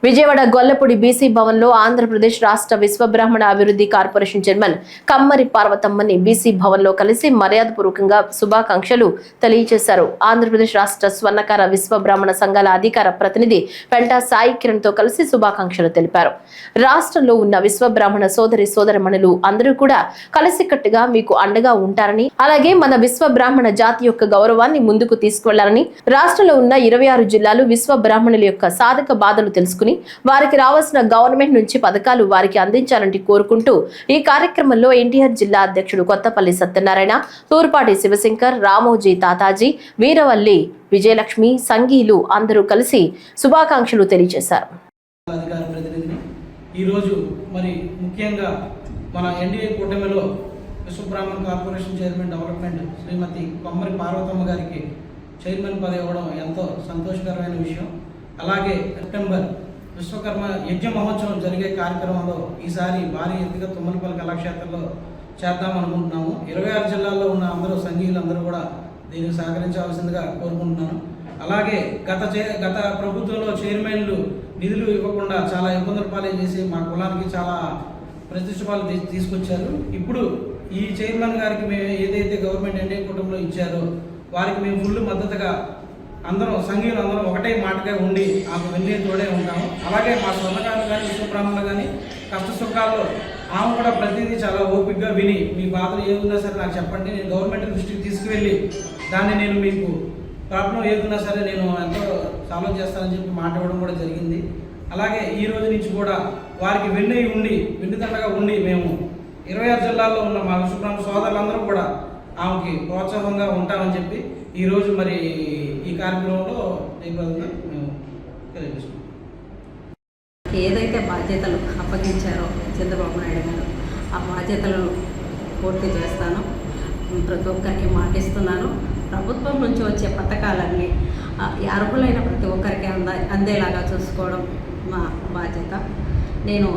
Vijayawada Gollapudi BC భవన్లో ఆంధ్రప్రదేశ్ రాష్ట్ర విశ్వబ్రాహ్మణ అభివృద్ధి కార్పొరేషన్ చైర్మన్ కమ్మరి పార్వతమ్మని బీసీ భవన్లో కలిసి మర్యాదపూర్వకంగా శుభాకాంక్షలు తెలియజేశారు. ఆంధ్రప్రదేశ్ రాష్ట్ర స్వర్ణకార విశ్వబ్రాహ్మణ సంఘాల అధికార ప్రతినిధి పెంటా సాయి కిరణ్ తో కలిసి శుభాకాంక్షలు తెలిపారు. రాష్ట్రంలో ఉన్న విశ్వబ్రాహ్మణ సోదరిమణులు అందరూ కూడా కలిసికట్టుగా మీకు అండగా ఉంటారని, అలాగే మన విశ్వబ్రాహ్మణ జాతి యొక్క గౌరవాన్ని ముందుకు తీసుకువెళ్లాలని, రాష్ట్రంలో ఉన్న 26 జిల్లాలు విశ్వబ్రాహ్మణుల యొక్క సాధక బాధలు తెలుసుకుని వారికి రావాల్సిన గవర్నమెంట్ నుంచి పథకాలు వారికి అందించాలని కోరుకుంటూ ఈ కార్యక్రమంలో ఎన్టీఆర్ జిల్లా అధ్యక్షుడు కొత్తపల్లి సత్యనారాయణ, తూర్పాటి శివశంకర్, రామోజీ తాతాజీ, వీరవల్లి విజయలక్ష్మి, సంఘీలు అందరూ కలిసి శుభాకాంక్షలు తెలియజేశారు. ఈరోజు మరి ముఖ్యంగా మన ఎన్డీఏ కూటమిలో విశ్వబ్రాహ్మణ కార్పొరేషన్ చైర్మన్ డెవలప్మెంట్ శ్రీమతి కమ్మరి పార్వతమ్మ గారికి చైర్మన్ పదవి ఇవ్వడం ఎంతో సంతోషకరమైన విషయం. అలాగే సెప్టెంబర్ విశ్వకర్మ యజ్ఞ మహోత్సవం జరిగే కార్యక్రమంలో ఈసారి భారీ ఎత్తుగా తుమ్మలపల్లి కళాక్షేత్రంలో చేద్దామనుకుంటున్నాము. 26 జిల్లాల్లో ఉన్న అందరూ సంఘీయులందరూ కూడా దీనికి సహకరించవలసిందిగా కోరుకుంటున్నాను. అలాగే గత ప్రభుత్వంలో చైర్మన్లు నిధులు ఇవ్వకుండా చాలా ఇబ్బందులు పాలే చేసి మా కులానికి చాలా ప్రతిష్టపాలు తీసుకొచ్చారు. ఇప్పుడు ఈ చైర్మన్ గారికి మేము ఏదైతే గవర్నమెంట్ ఎన్డీఏ కుటుంబంలో ఇచ్చారో వారికి మేము ఫుల్ మద్దతుగా అందరం సంఘీయులు అందరం ఒకటే మాటగా ఉండి ఆమె వెళ్ళే తోడే ఉంటాము. అలాగే మా స్వర్ణకారులు కానీ విశ్వబ్రాహ్మణులు కానీ కష్ట సుఖాల్లో ఆమె కూడా ప్రతిదీ చాలా ఓపికగా విని మీ బాధలు ఏదున్నా సరే నాకు చెప్పండి, నేను గవర్నమెంట్ దృష్టికి తీసుకువెళ్ళి దాన్ని నేను మీకు ప్రాబ్లం ఏదున్నా సరే నేను ఎంతో సాల్వ్ చేస్తానని చెప్పి మాట ఇవ్వడం కూడా జరిగింది. అలాగే ఈ రోజు నుంచి కూడా వారికి వెన్నుదండగా ఉండి మేము 26 జిల్లాల్లో ఉన్న మా విశ్వబ్రాహ్మణ సోదరులందరూ కూడా ఆమెకి ప్రోత్సాహంగా ఉంటామని చెప్పి ఈరోజు మరి ఈ కార్యక్రమంలో జయప్రదంగా మేము తెలియజేస్తున్నాం. ఏదైతే బాధ్యతలు అప్పగించారో చంద్రబాబు నాయుడు గారు ఆ బాధ్యతలను పూర్తి చేస్తాను, ప్రతి ఒక్కరికి మాటిస్తున్నాను. ప్రభుత్వం నుంచి వచ్చే పథకాలన్నీ అర్హులైన ప్రతి ఒక్కరికి అందేలాగా చూసుకోవడం మా బాధ్యత. నేను